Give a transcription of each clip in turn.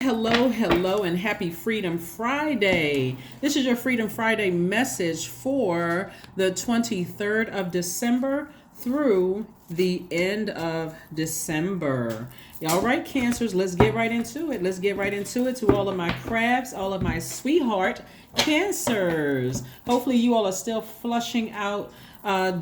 Hello, and happy Freedom Friday. This is your Freedom Friday message for the 23rd of December through the end of December. All right, Cancers, let's get right into it. To all of my crabs, all of my sweetheart Cancers. Hopefully, you all are still flushing out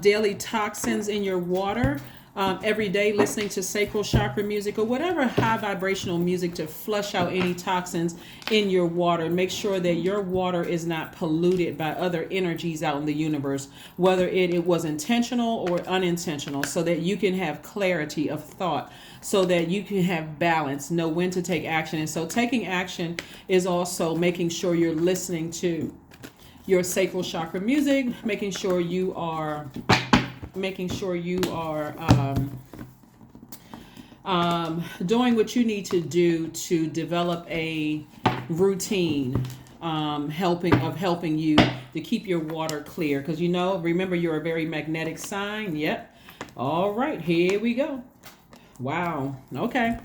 daily toxins in your water. Every day listening to sacral chakra music or whatever high vibrational music to flush out any toxins in your water. Make sure that your water is not polluted by other energies out in the universe, whether it was intentional or unintentional, so that you can have clarity of thought, so that you can have balance, know when to take action. And so taking action is also making sure you're listening to your sacral chakra music, making sure you are doing what you need to do to develop a routine, helping you to keep your water clear. Because remember, you're a very magnetic sign. Yep. All right, here we go. Wow. Okay.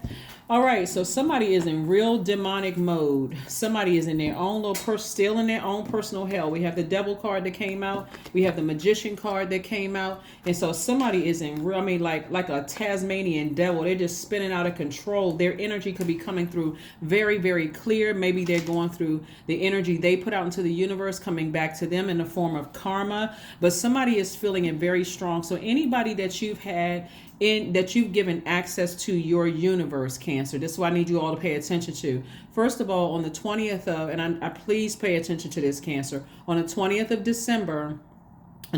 All right, so somebody is in real demonic mode. Somebody is in their own still in their own personal hell. We have the devil card that came out. We have the magician card that came out. And so somebody is in real, like a Tasmanian devil. They're just spinning out of control. Their energy could be coming through very, very clear. Maybe they're going through the energy they put out into the universe, coming back to them in the form of karma. But somebody is feeling it very strong. So anybody that you've had that you've given access to your universe, Cancer. This is what I need you all to pay attention to. First of all, on the 20th of, and I please pay attention to this, Cancer. On the 20th of December,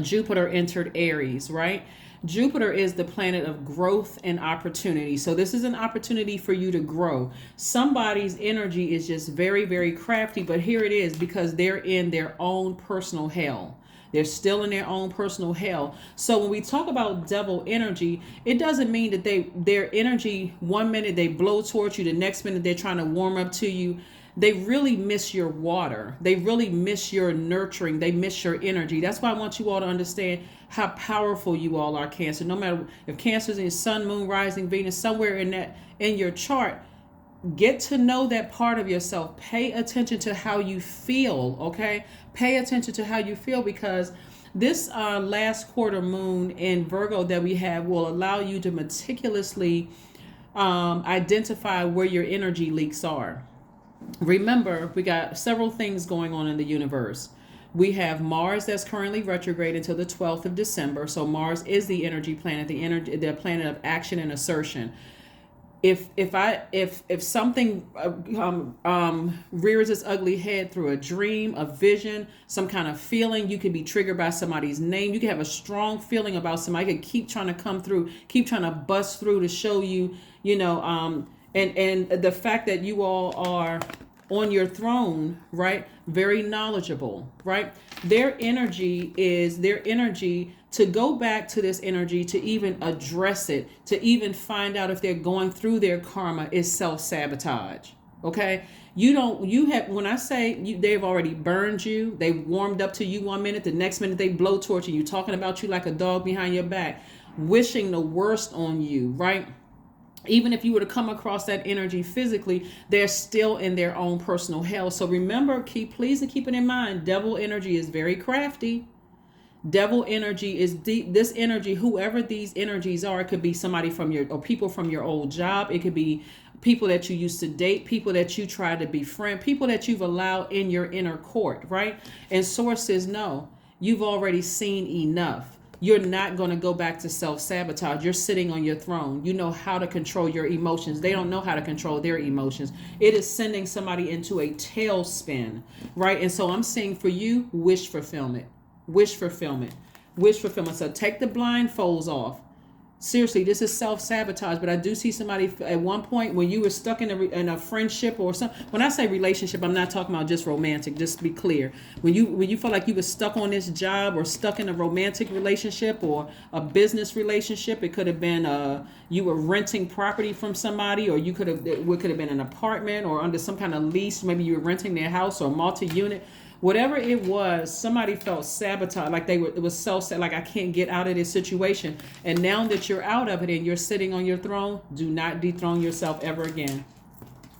Jupiter entered Aries, right? Jupiter is the planet of growth and opportunity. So this is an opportunity for you to grow. Somebody's energy is just very, very crafty, but here it is because they're in their own personal hell. They're still in their own personal hell. So when we talk about devil energy, it doesn't mean that their energy, one minute they blow towards you, the next minute they're trying to warm up to you. They really miss your water. They really miss your nurturing. They miss your energy. That's why I want you all to understand how powerful you all are, Cancer. No matter if Cancer's in Sun, Moon, Rising, Venus, somewhere in your chart, get to know that part of yourself. Pay attention to how you feel, okay? Pay attention to how you feel, because this last quarter moon in Virgo that we have will allow you to meticulously identify where your energy leaks are. Remember, we got several things going on in the universe. We have Mars that's currently retrograde until the 12th of December. So Mars is the energy planet, the planet of action and assertion. If something rears its ugly head through a dream, a vision, some kind of feeling, you could be triggered by somebody's name. You can have a strong feeling about somebody. Could keep trying to come through, keep trying to bust through to show you, and the fact that you all are on your throne, right? Very knowledgeable, right? Their energy to go back to this energy, to even address it, to even find out if they're going through their karma, is self-sabotage. Okay. When I say they've already burned you, they warmed up to you one minute, the next minute they blow towards you, talking about you like a dog behind your back, wishing the worst on you, right? Even if you were to come across that energy physically, they're still in their own personal hell. So remember, keep it in mind. Devil energy is very crafty. Devil energy is this energy, whoever these energies are. It could be somebody or people from your old job. It could be people that you used to date, people that you try to befriend, people that you've allowed in your inner court, right? And Source says, no, you've already seen enough. You're not going to go back to self-sabotage. You're sitting on your throne. You know how to control your emotions. They don't know how to control their emotions. It is sending somebody into a tailspin, right? And so I'm saying for you, wish fulfillment. Wish fulfillment. Wish fulfillment. So take the blindfolds off. Seriously, this is self-sabotage, but I do see somebody at one point when you were stuck in a friendship or something. When I say relationship, I'm not talking about just romantic, just to be clear. When you felt like you were stuck on this job or stuck in a romantic relationship or a business relationship, it could have been you were renting property from somebody, or it could have been an apartment or under some kind of lease. Maybe you were renting their house or multi-unit. Whatever it was, somebody felt sabotaged, like it was so sad, like I can't get out of this situation. And now that you're out of it and you're sitting on your throne, do not dethrone yourself ever again.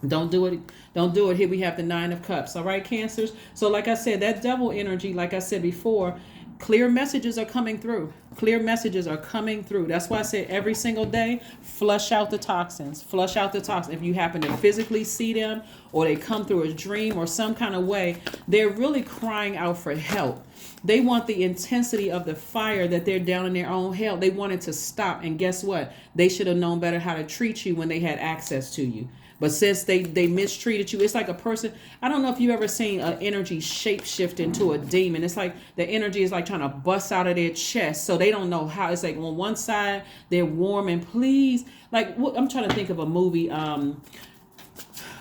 Don't do it. Don't do it. Here we have the Nine of Cups. All right, Cancers. So like I said, that devil energy, like I said before, clear messages are coming through. Clear messages are coming through. That's why I say every single day, flush out the toxins. Flush out the toxins. If you happen to physically see them or they come through a dream or some kind of way, they're really crying out for help. They want the intensity of the fire that they're down in their own hell. They want it to stop. And guess what? They should have known better how to treat you when they had access to you. But since they mistreated you, it's like a person. I don't know if you've ever seen an energy shapeshift into a demon. It's like the energy is like trying to bust out of their chest. So they don't know how. It's like on one side, they're warm and pleased. Like, I'm trying to think of a movie.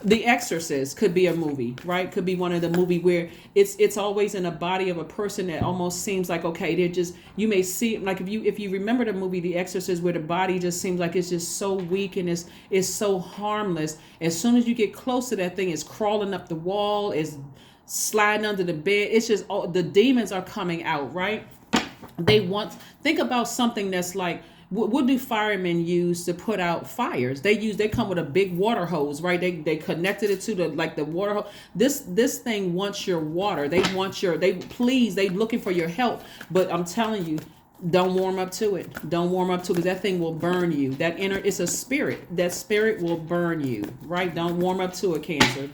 The Exorcist could be a movie, right? Could be one of the movie where it's always in a body of a person that almost seems like, okay, they're just, you may see, like if you remember the movie The Exorcist, where the body just seems like it's just so weak and it's so harmless. As soon as you get close to that thing, it's crawling up the wall, it's sliding under the bed. It's just, the demons are coming out, right? Think about something that's like, what do firemen use to put out fires? They come with a big water hose, right? They connected it to the water hose. This thing wants your water. They looking for your help. But I'm telling you, don't warm up to it. Don't warm up to it, because that thing will burn you. It's a spirit. That spirit will burn you, right? Don't warm up to it, Cancer.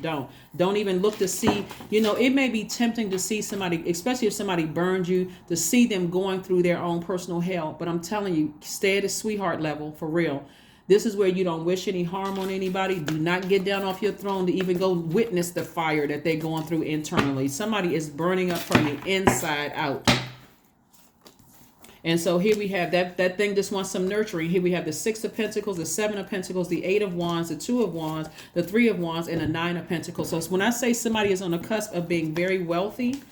Don't even look to see. It may be tempting to see somebody, especially if somebody burned you, to see them going through their own personal hell. But I'm telling you, stay at a sweetheart level, for real. This is where you don't wish any harm on anybody. Do not get down off your throne to even go witness the fire that they're going through internally. Somebody is burning up from the inside out. And so here we have that thing just wants some nurturing. Here we have the Six of Pentacles, the Seven of Pentacles, the Eight of Wands, the Two of Wands, the Three of Wands, and the Nine of Pentacles. So when I say somebody is on the cusp of being very wealthy,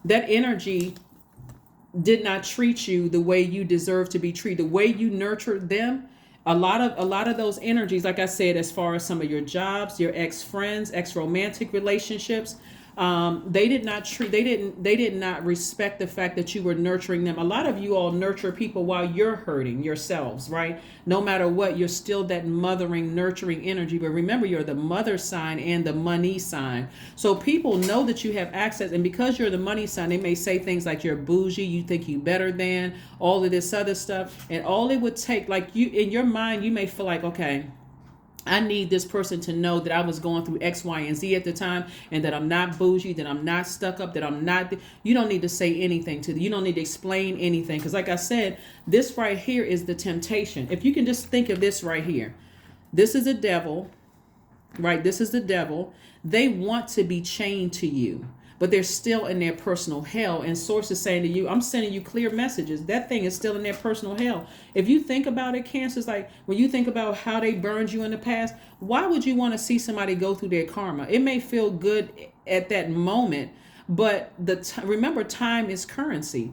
that energy did not treat you the way you deserve to be treated. The way you nurtured them, a lot of those energies, like I said, as far as some of your jobs, your ex-friends, ex-romantic relationships, they did not respect the fact that you were nurturing them. A lot of you all nurture people while you're hurting yourselves, right? No matter what, you're still that mothering, nurturing energy. But remember, you're the mother sign and the money sign. So people know that you have access. And because you're the money sign, they may say things like you're bougie, you think you better than, all of this other stuff. And all it would take, like you, in your mind, you may feel like, okay, I need this person to know that I was going through X, Y, and Z at the time, and that I'm not bougie, that I'm not stuck up, that I'm not. You don't need to say anything to them. You don't need to explain anything. Because like I said, this right here is the temptation. If you can just think of this right here. This is a devil, right? This is the devil. They want to be chained to you, but they're still in their personal hell. And Source is saying to you, I'm sending you clear messages. That thing is still in their personal hell. If you think about it, Cancer, like when you think about how they burned you in the past, why would you want to see somebody go through their karma? It may feel good at that moment, but remember, time is currency.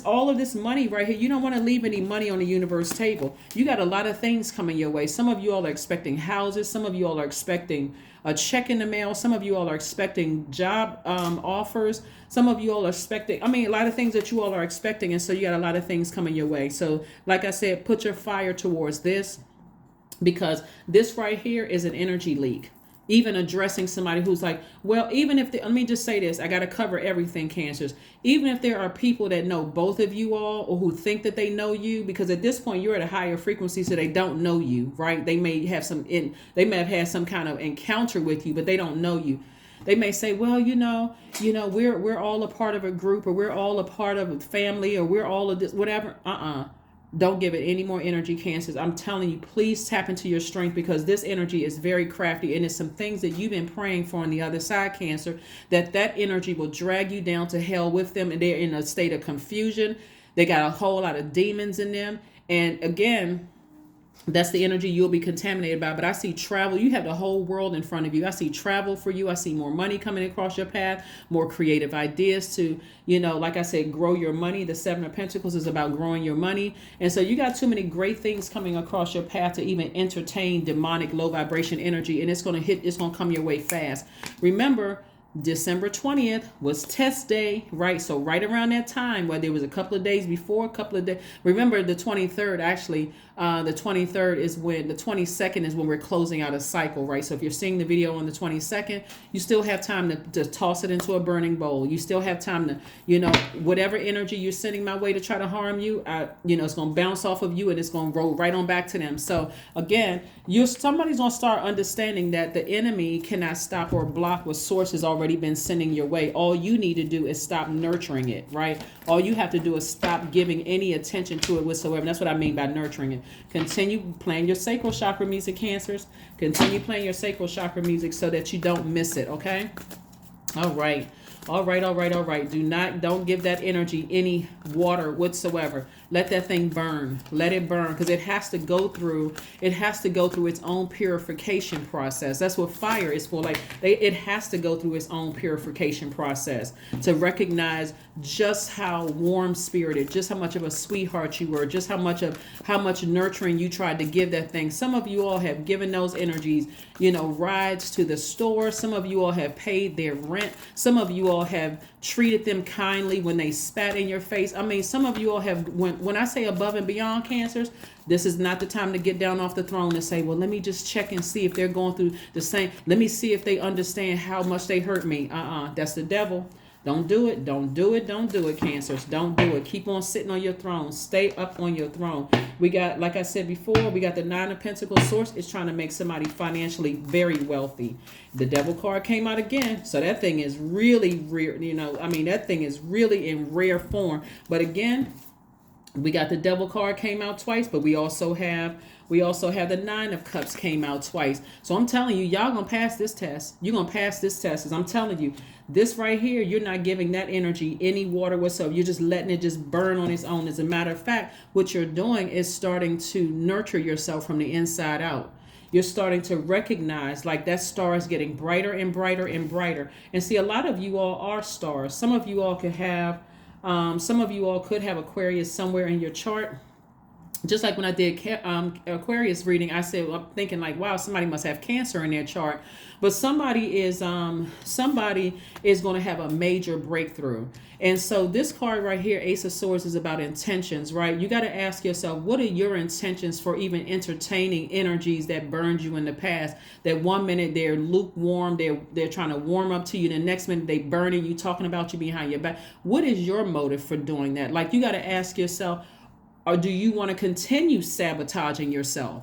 All of this money right here, you don't want to leave any money on the universe table. You got a lot of things coming your way. Some of you all are expecting houses. Some of you all are expecting a check in the mail. Some of you all are expecting job offers. Some of you all are expecting, a lot of things that you all are expecting. And so you got a lot of things coming your way. So like I said, put your fire towards this, because this right here is an energy leak. Even addressing somebody who's like, well, even if let me just say this, I got to cover everything, Cancers. Even if there are people that know both of you all, or who think that they know you, because at this point you're at a higher frequency, so they don't know you, right? They may have had some kind of encounter with you, but they don't know you. They may say, well, we're all a part of a group, or we're all a part of a family, or we're all of this, whatever. Don't give it any more energy, Cancers. I'm telling you, please tap into your strength, because this energy is very crafty, and it's some things that you've been praying for on the other side, Cancer, that energy will drag you down to hell with them, and they're in a state of confusion. They got a whole lot of demons in them. And again, that's the energy you'll be contaminated by. But I see travel. You have the whole world in front of you. I see travel for you. I see more money coming across your path, more creative ideas to, like I said, grow your money. The Seven of Pentacles is about growing your money. And so you got too many great things coming across your path to even entertain demonic low vibration energy. And it's going to come your way fast. Remember, December 20th was test day, right? So right around that time, whether it was a couple of days before, a couple of days. Remember the 23rd, actually, the 23rd is when, the 22nd is when we're closing out a cycle, right? So if you're seeing the video on the 22nd, you still have time to toss it into a burning bowl. You still have time to, whatever energy you're sending my way to try to harm you, it's going to bounce off of you and it's going to roll right on back to them. So again, somebody's going to start understanding that the enemy cannot stop or block what source has already been sending your way. All you need to do is stop nurturing it, right? All you have to do is stop giving any attention to it whatsoever. And that's what I mean by nurturing it. Continue playing your sacral chakra music, Cancers. Continue playing your sacral chakra music so that you don't miss it, okay? All right. All right. Don't give that energy any water whatsoever. Let that thing burn. Let it burn, because it has to go through its own purification process. That's what fire is for. It has to go through its own purification process to recognize just how warm spirited, just how much of a sweetheart you were, just how much nurturing you tried to give that thing. Some of you all have given those energies, rides to the store. Some of you all have paid their rent. Some of you all have treated them kindly when they spat in your face. I mean, some of you all have, when I say above and beyond, Cancers, this is not the time to get down off the throne and say, well, let me just check and see if they're going through the same. Let me see if they understand how much they hurt me. That's the devil. Don't do it. Don't do it, Cancers. Don't do it. Keep on sitting on your throne. Stay up on your throne. We got, like I said before, we got the Nine of Pentacles. Source is trying to make somebody financially very wealthy. The Devil card came out again. So that thing is really rare. That thing is really in rare form. But again, we got the Devil card came out twice, but we also have the Nine of Cups came out twice. So I'm telling you, y'all gonna pass this test. You're gonna pass this test. Because I'm telling you, this right here, you're not giving that energy any water whatsoever. You're just letting it just burn on its own. As a matter of fact, what you're doing is starting to nurture yourself from the inside out. You're starting to recognize, like, that star is getting brighter and brighter and brighter. And see, a lot of you all are stars. Some of you all could have Aquarius somewhere in your chart. Just like when I did Aquarius reading, I said, I'm thinking like, wow, somebody must have Cancer in their chart. But somebody is going to have a major breakthrough. And so this card right here, Ace of Swords, is about intentions, right? You got to ask yourself, what are your intentions for even entertaining energies that burned you in the past? That one minute they're lukewarm, they're trying to warm up to you. The next minute they burning you, talking about you behind your back. What is your motive for doing that? Like, you got to ask yourself, or do you want to continue sabotaging yourself?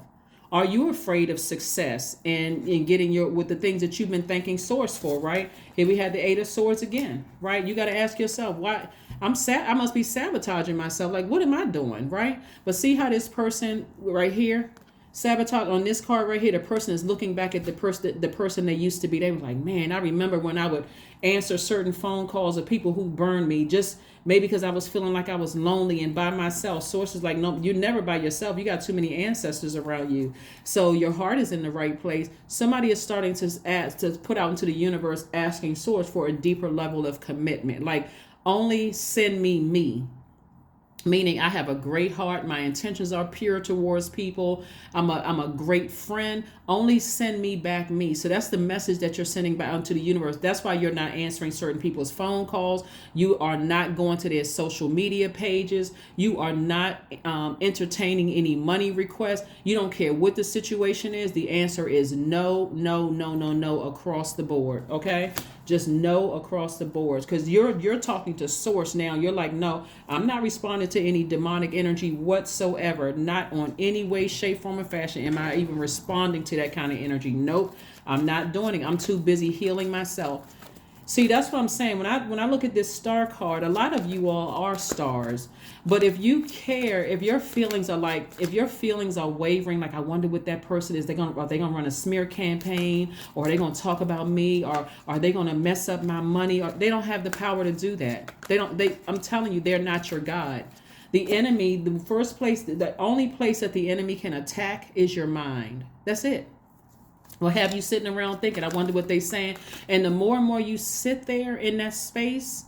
Are you afraid of success and getting with the things that you've been thanking Source for, right? Here we had the Eight of Swords again, right? You got to ask yourself, why I must be sabotaging myself. Like, what am I doing, right? But see how this person right here, sabotage on this card right here, the person is looking back at the person they used to be. They were like, man, I remember when I would answer certain phone calls of people who burned me, just maybe because I was feeling like I was lonely and by myself. Source is like, no, you're never by yourself. You got too many ancestors around you. So your heart is in the right place. Somebody is starting to put out into the universe, asking Source for a deeper level of commitment. Like, only send me. Meaning, I have a great heart. My intentions are pure towards people. I'm a great friend. Only send me back me. So that's the message that you're sending back out to the universe. That's why you're not answering certain people's phone calls. You are not going to their social media pages. You are not entertaining any money requests. You don't care what the situation is. The answer is no across the board. Okay? Just no across the boards, because you're talking to Source now. You're like, no, I'm not responding to any demonic energy whatsoever. Not on any way, shape, form, or fashion am I even responding to that kind of energy. Nope, I'm not doing it. I'm too busy healing myself. See, that's what I'm saying. When I look at this star card, a lot of you all are stars. But if you care, if your feelings are wavering, like, I wonder what that person is, are they gonna run a smear campaign, or are they gonna talk about me, or are they gonna mess up my money? Or they don't have the power to do that. I'm telling you, they're not your God. The enemy, the only place that the enemy can attack is your mind. That's it. Well, have you sitting around thinking, I wonder what they're saying? And the more and more you sit there in that space,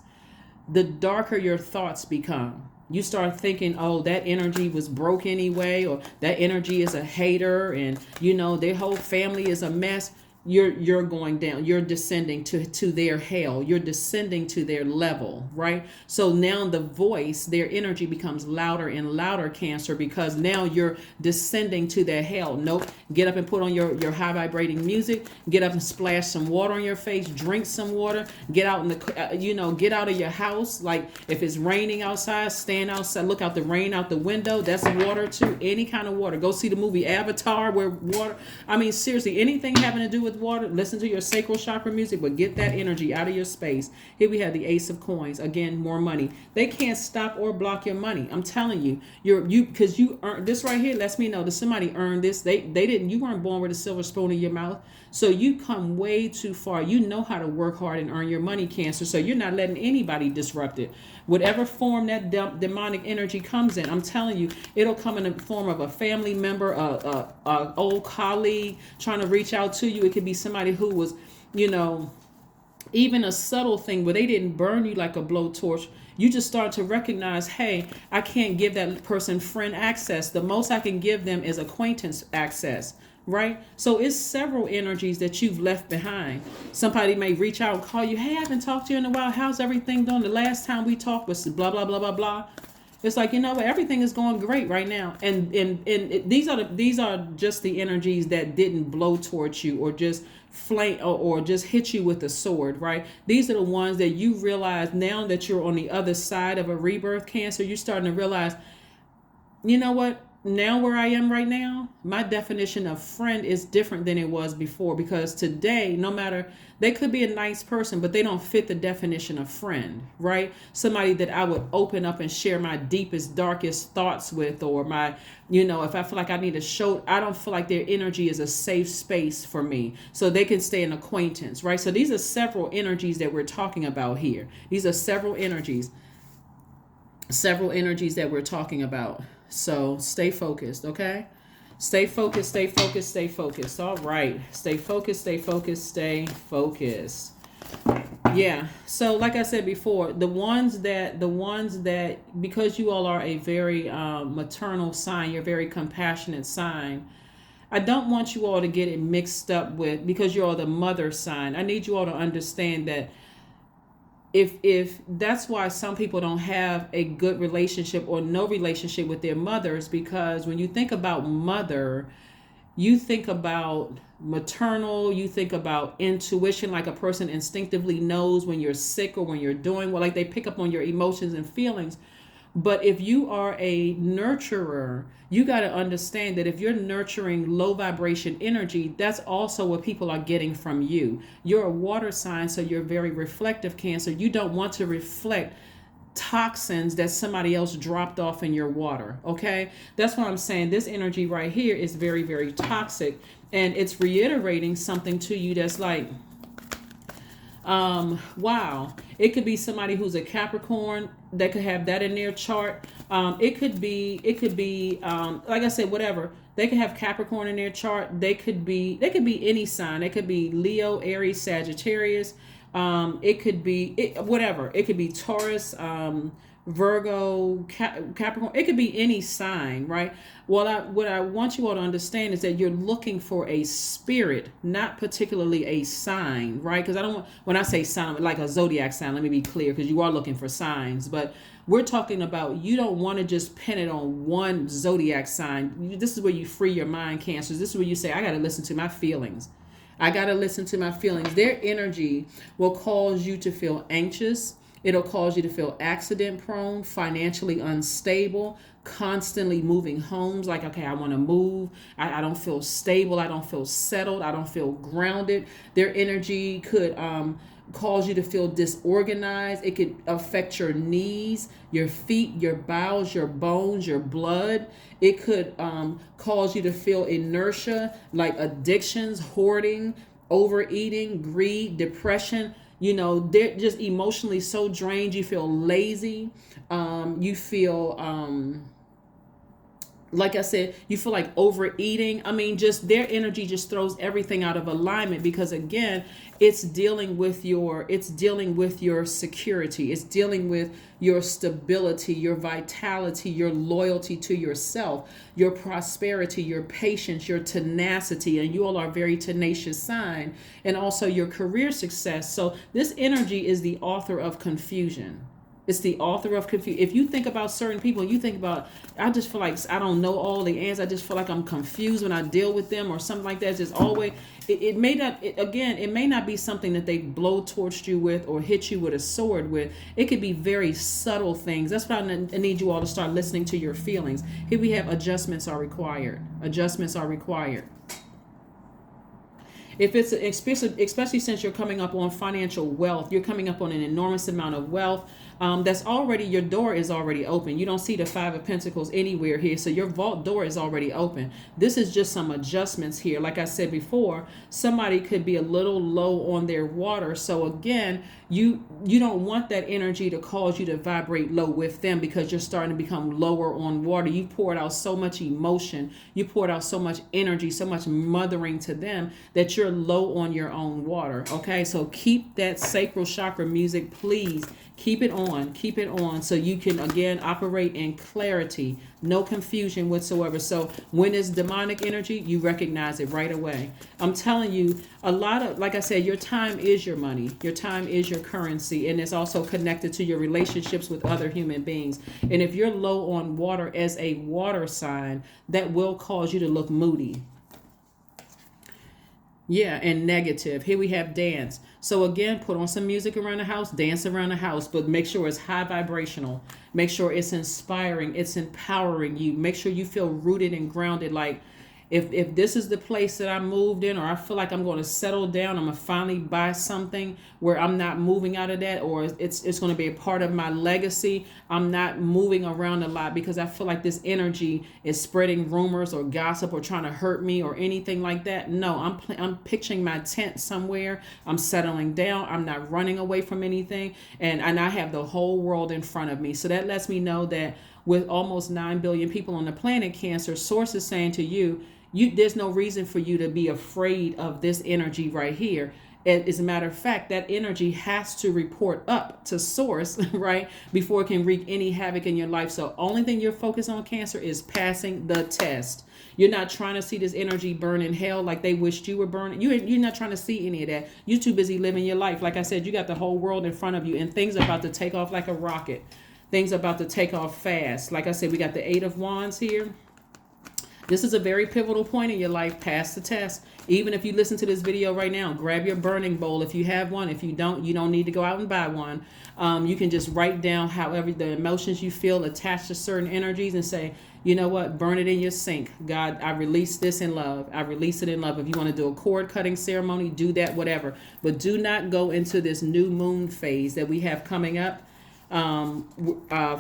the darker your thoughts become. You start thinking, oh, that energy was broke anyway, or that energy is a hater, and, their whole family is a mess. you're going down, you're descending to their hell, you're descending to their level, right? So now the voice, their energy becomes louder and louder, Cancer, because now you're descending to their hell. Nope. Get up and put on your high vibrating music. Get up and splash some water on your face. Drink some water. Get out in the get out of your house. Like if it's raining outside, stand outside, look out the rain out the window. That's water too. Any kind of water. Go see the movie Avatar, where water, I mean, seriously, anything having to do with water, listen to your sacral chakra music, but get that energy out of your space. Here we have the Ace of Coins. Again, more money. They can't stop or block your money. I'm telling you, because you earned this right here. Lets me know that somebody earned this. They didn't. You weren't born with a silver spoon in your mouth. So you come way too far. You know how to work hard and earn your money, Cancer. So you're not letting anybody disrupt it. Whatever form that demonic energy comes in, I'm telling you, it'll come in the form of a family member, a old colleague trying to reach out to you. It could be somebody who was, even a subtle thing where they didn't burn you like a blowtorch. You just start to recognize, hey, I can't give that person friend access. The most I can give them is acquaintance access. Right? So it's several energies that you've left behind. Somebody may reach out and call you, hey, I haven't talked to you in a while. How's everything going? The last time we talked was blah, blah, blah, blah, blah. It's like, everything is going great right now. And these are just the energies that didn't blow towards you or just flame or just hit you with a sword, right? These are the ones that you realize now that you're on the other side of a rebirth, Cancer. You're starting to realize, you know what? Now where I am right now, my definition of friend is different than it was before, because today, no matter, they could be a nice person, but they don't fit the definition of friend, right? Somebody that I would open up and share my deepest, darkest thoughts with, or my, if I feel like I need to show, I don't feel like their energy is a safe space for me. So they can stay an acquaintance, right? So these are several energies that we're talking about here. These are several energies that we're talking about. So stay focused, okay? Stay focused, stay focused, stay focused. All right. Stay focused, stay focused, stay focused. Yeah. So like I said before, the ones that, because you all are a very maternal sign, you're a very compassionate sign, I don't want you all to get it mixed up with, because you're all the mother sign. I need you all to understand that if that's why some people don't have a good relationship or no relationship with their mothers, because when you think about mother, you think about maternal, you think about intuition, like a person instinctively knows when you're sick or when you're doing well, like they pick up on your emotions and feelings. But if you are a nurturer, you got to understand that if you're nurturing low vibration energy, that's also what people are getting from you. You're a water sign, so you're very reflective, Cancer. You don't want to reflect toxins that somebody else dropped off in your water. Okay, that's what I'm saying. This energy right here is very, very toxic, and it's reiterating something to you that's like, wow. It could be somebody who's a Capricorn that could have that in their chart. It could be like I said, whatever. They could have Capricorn in their chart. They could be any sign. It could be Leo, Aries, Sagittarius. It could be whatever. It could be Taurus, Virgo, Capricorn. It could be any sign, right? What I want you all to understand is that you're looking for a spirit, not particularly a sign, right? Because I don't want, when I say sign, like a zodiac sign, let me be clear, because you are looking for signs, but we're talking about, you don't want to just pin it on one zodiac sign. This is where you free your mind, Cancers. This is where you say, I got to listen to my feelings. I got to listen to my feelings. Their energy will cause you to feel anxious. It'll cause you to feel accident prone, financially unstable, constantly moving homes. Like, okay, I want to move. I don't feel stable. I don't feel settled. I don't feel grounded. Their energy could cause you to feel disorganized. It could affect your knees, your feet, your bowels, your bones, your blood. It could cause you to feel inertia, like addictions, hoarding, overeating, greed, depression. They're just emotionally so drained. You feel lazy. You feel like I said, you feel like overeating. I mean, just their energy just throws everything out of alignment, because again, it's dealing with your security. It's dealing with your stability, your vitality, your loyalty to yourself, your prosperity, your patience, your tenacity. And you all are a very tenacious sign, and also your career success. So this energy is the author of confusion. It's the author of confusion. If you think about certain people, you think about, I just feel like I don't know all the answers. I just feel like I'm confused when I deal with them or something like that. It's just always, it may not, it may not be something that they blow torched you with or hit you with a sword with. It could be very subtle things. That's why I need you all to start listening to your feelings. Here we have adjustments are required. Adjustments are required. If it's especially since you're coming up on financial wealth, you're coming up on an enormous amount of wealth. That's already, your door is already open. You don't see the Five of Pentacles anywhere here. So your vault door is already open. This is just some adjustments here. Like I said before, somebody could be a little low on their water. So again, you don't want that energy to cause you to vibrate low with them, because you're starting to become lower on water. You poured out so much emotion. You poured out so much energy, so much mothering to them, that you're low on your own water. Okay, so keep that sacral chakra music, please. Keep it on so you can again operate in clarity, no confusion whatsoever. So when it's demonic energy, you recognize it right away. I'm telling you, a lot of, like I said, your time is your money. Your time is your currency, and it's also connected to your relationships with other human beings. And if you're low on water as a water sign, that will cause you to look moody. Yeah, and negative. Here we have dance. So again, put on some music around the house, dance around the house, but make sure it's high vibrational. Make sure it's inspiring, it's empowering you. Make sure you feel rooted and grounded. Like if this is the place that I moved in, or I feel like I'm going to settle down, I'm going to finally buy something where I'm not moving out of that, or it's going to be a part of my legacy. I'm not moving around a lot because I feel like this energy is spreading rumors or gossip or trying to hurt me or anything like that. No, I'm pitching my tent somewhere. I'm settling down. I'm not running away from anything. And I have the whole world in front of me. So that lets me know that with almost 9 billion people on the planet, Cancer, source is saying to you, there's no reason for you to be afraid of this energy right here. As a matter of fact, that energy has to report up to source, right, before it can wreak any havoc in your life. So only thing you're focused on, Cancer, is passing the test. You're not trying to see this energy burn in hell like they wished you were burning. You're not trying to see any of that. You're too busy living your life. Like I said, you got the whole world in front of you, and things are about to take off like a rocket. Things are about to take off fast. Like I said, we got the Eight of Wands here. This is a very pivotal point in your life. Pass the test. Even if you listen to this video right now, grab your burning bowl if you have one. If you don't need to go out and buy one. You can just write down however the emotions you feel attached to certain energies and say, you know what, burn it in your sink. God, I release this in love. I release it in love. If you want to do a cord cutting ceremony, do that, whatever. But do not go into this new moon phase that we have coming up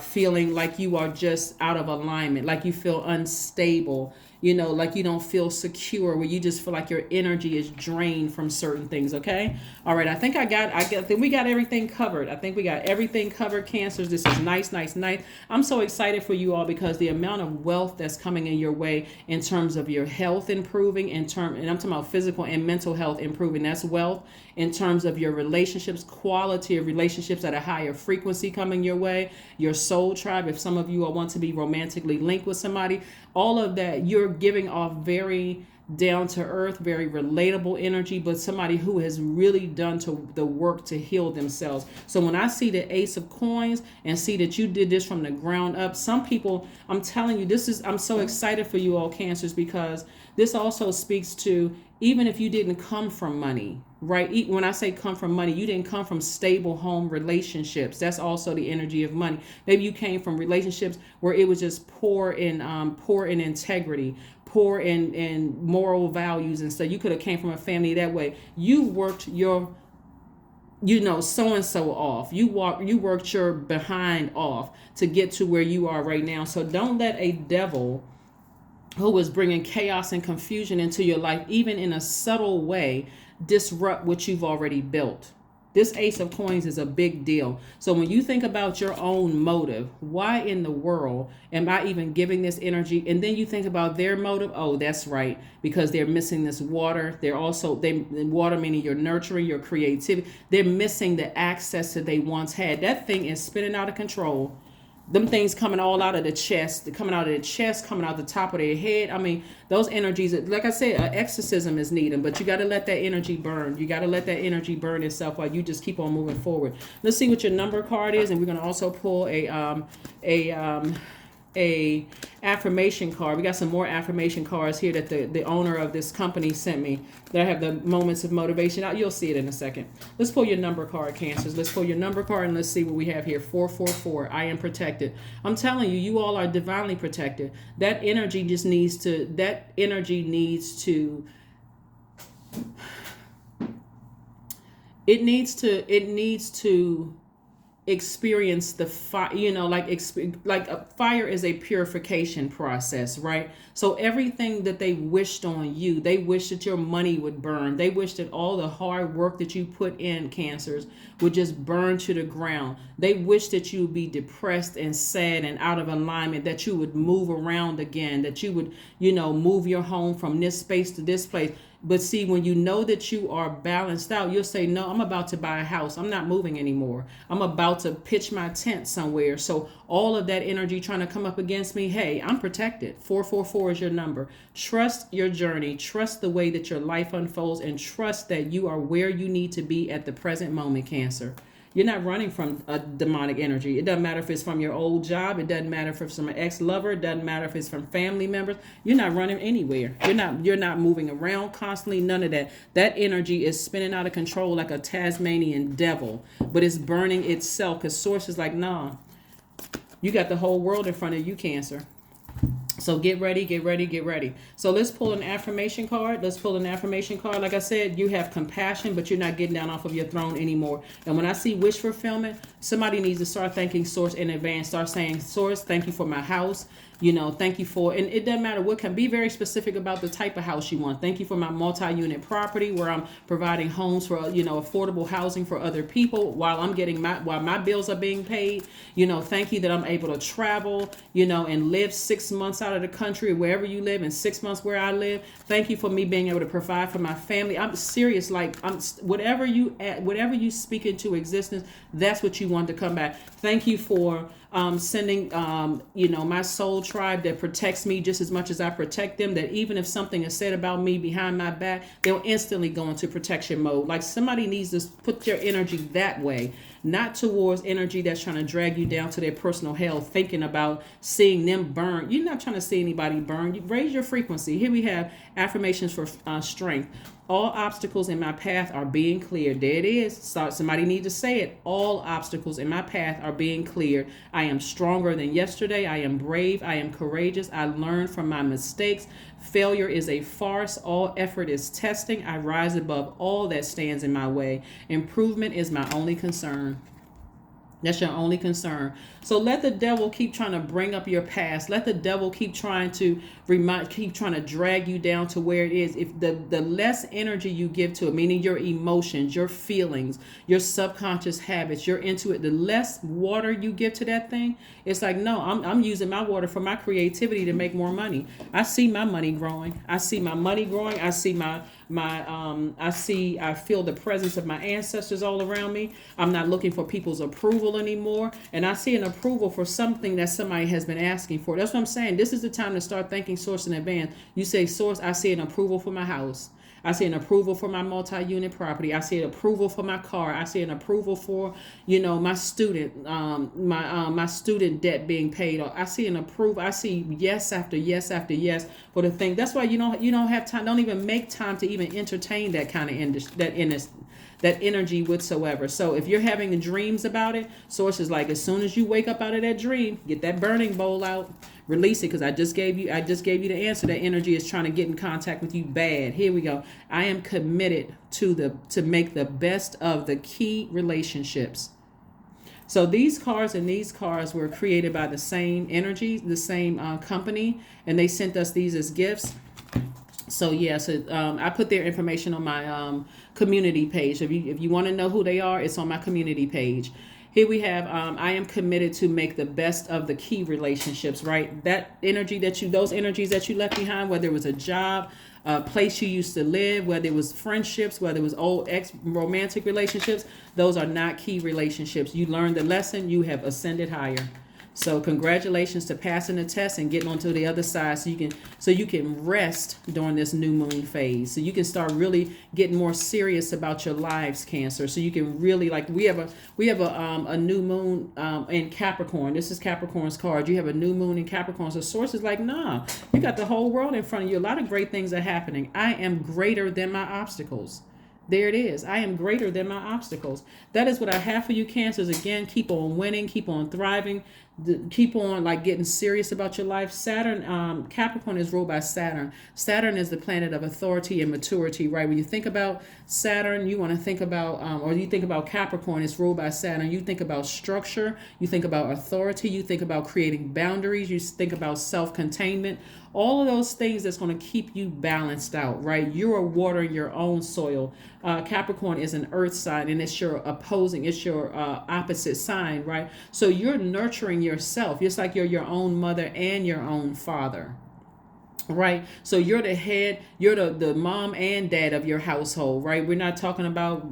feeling like you are just out of alignment, like you feel unstable, like you don't feel secure, where you just feel like your energy is drained from certain things. Okay. All right. I think we got everything covered. I think we got everything covered, Cancers. This is nice. I'm so excited for you all, because the amount of wealth that's coming in your way in terms of your health improving, and I'm talking about physical and mental health improving. That's wealth. In terms of your relationships, quality of relationships at a higher frequency coming your way, your soul tribe, if some of you all want to be romantically linked with somebody, all of that, you're giving off very down to earth, very relatable energy, but somebody who has really done the work to heal themselves. So when I see the Ace of Coins and see that you did this from the ground up, some people, I'm telling you, I'm so excited for you all, Cancers, because this also speaks to, even if you didn't come from money, right? When I say come from money, you didn't come from stable home relationships. That's also the energy of money. Maybe you came from relationships where it was just poor in integrity, poor in moral values and stuff. You could have came from a family that way. You worked your so-and-so off. You worked your behind off to get to where you are right now. So don't let a devil who is bringing chaos and confusion into your life, even in a subtle way, disrupt what you've already built. This Ace of Coins is a big deal. So when you think about your own motive, why in the world am I even giving this energy? And then you think about their motive. Oh, that's right, because they're missing this water. They're also water meaning your nurturing, your creativity. They're missing the access that they once had. That thing is spinning out of control. Them things coming all out of the chest, coming out of the chest, coming out the top of their head. I mean, those energies, like I said, exorcism is needed, but you got to let that energy burn. You got to let that energy burn itself while you just keep on moving forward. Let's see what your number card is, and we're going to also pull a affirmation card. We got some more affirmation cards here that the owner of this company sent me that I have the moments of motivation. You'll see it in a second. Let's pull your number card, Cancers. Let's pull your number card and let's see what we have here. 444. I am protected. I'm telling you, you all are divinely protected. That energy just needs to, it needs to experience the fire, like a fire is a purification process, right? So everything that they wished on you, they wish that your money would burn. They wish that all the hard work that you put in, Cancers, would just burn to the ground. They wish that you would be depressed and sad and out of alignment, that you would move around again, that you would, move your home from this space to this place. But see, when you know that you are balanced out, you'll say, no, I'm about to buy a house. I'm not moving anymore. I'm about to pitch my tent somewhere. So all of that energy trying to come up against me, hey, I'm protected. 444 is your number. Trust your journey. Trust the way that your life unfolds, and trust that you are where you need to be at the present moment, Cancer. You're not running from a demonic energy. It doesn't matter if it's from your old job. It doesn't matter if it's from an ex-lover. It doesn't matter if it's from family members. You're not running anywhere. You're not moving around constantly. None of that. That energy is spinning out of control like a Tasmanian devil, but it's burning itself because Source is like, nah, you got the whole world in front of you, Cancer. So get ready, get ready, get ready. So let's pull an affirmation card. Like I said, you have compassion, but you're not getting down off of your throne anymore. And when I see wish fulfillment, somebody needs to start thanking Source in advance. Start saying, Source, thank you for my house. Thank you for, and it doesn't matter what can be very specific about the type of house you want. Thank you for my multi-unit property where I'm providing homes for, affordable housing for other people while my bills are being paid. Thank you that I'm able to travel, and live 6 months out of the country, wherever you live, and 6 months where I live. Thank you for me being able to provide for my family. I'm serious. Whatever you speak into existence, that's what you want to come back. Thank you for sending, my soul tribe that protects me just as much as I protect them, that even if something is said about me behind my back, they'll instantly go into protection mode. Like somebody needs to put their energy that way, not towards energy that's trying to drag you down to their personal hell, thinking about seeing them burn. You're not trying to see anybody burn. You raise your frequency. Here we have affirmations for strength. All obstacles in my path are being cleared. There it is. Somebody need to say it. All obstacles in my path are being cleared. I am stronger than yesterday. I am brave. I am courageous. I learn from my mistakes. Failure is a farce. All effort is testing. I rise above all that stands in my way. Improvement is my only concern. That's your only concern. So let the devil keep trying to bring up your past. Let the devil keep trying to drag you down to where it is. If the less energy you give to it, meaning your emotions, your feelings, your subconscious habits, your intuition, the less water you give to that thing, it's like, no, I'm using my water for my creativity to make more money. I see my money growing. I see my money growing. I see I feel the presence of my ancestors all around me. I'm not looking for people's approval anymore. And I see an approval for something that somebody has been asking for. That's what I'm saying. This is the time to start thanking Source in advance. You say, Source, I see an approval for my house. I see an approval for my multi-unit property. I see an approval for my car. I see an approval for, my student, my student debt being paid. I see an approval. I see yes after yes after yes for the thing. That's why you don't have time. Don't even make time to even entertain that kind of that energy whatsoever. So if you're having dreams about it, Source is like, as soon as you wake up out of that dream, get that burning bowl out, release it, because I just gave you the answer. That energy is trying to get in contact with you bad. Here we go. I am committed to make the best of the key relationships. So these cards were created by the same energy, the same company, and they sent us these as gifts. So yeah, so I put their information on my community page. If you want to know who they are, it's on my community page. Here we have, I am committed to make the best of the key relationships, right? That energy those energies that you left behind, whether it was a job, a place you used to live, whether it was friendships, whether it was old romantic relationships, those are not key relationships. You learned the lesson, you have ascended higher. So congratulations to passing the test and getting onto the other side, so you can rest during this new moon phase. So you can start really getting more serious about your lives, Cancer. So you can really, like, we have a new moon in Capricorn. This is Capricorn's card. You have a new moon in Capricorn. So source is like, nah, you got the whole world in front of you. A lot of great things are happening. I am greater than my obstacles. There it is. I am greater than my obstacles. That is what I have for you, Cancers. Again, keep on winning, keep on thriving, keep on like getting serious about your life. Saturn, Capricorn is ruled by Saturn. Saturn is the planet of authority and maturity, right? When you think about Saturn, you want to think about, or you think about Capricorn, it's ruled by Saturn. You think about structure, you think about authority, you think about creating boundaries, you think about self-containment. All of those things that's going to keep you balanced out, right? You are watering your own soil. Capricorn is an earth sign, and it's your opposite sign, right? So you're nurturing yourself. It's like you're your own mother and your own father, right? So you're the head, you're the mom and dad of your household, right? We're not talking about,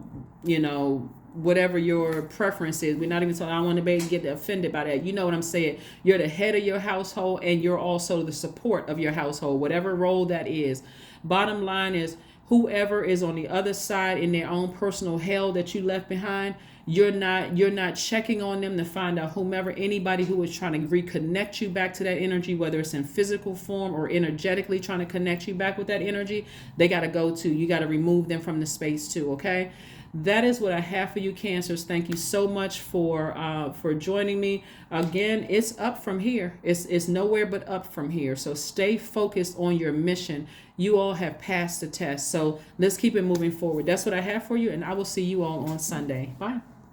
whatever your preference is. We're not even talking, I don't want to get offended by that. You know what I'm saying? You're the head of your household, and you're also the support of your household, whatever role that is. Bottom line is, whoever is on the other side in their own personal hell that you left behind, you're not checking on them to find out anybody who is trying to reconnect you back to that energy, whether it's in physical form or energetically trying to connect you back with that energy. You got to remove them from the space too. Okay. That is what I have for you, Cancers. Thank you so much for joining me. Again, it's up from here. It's nowhere but up from here. So stay focused on your mission. You all have passed the test. So let's keep it moving forward. That's what I have for you, and I will see you all on Sunday. Bye.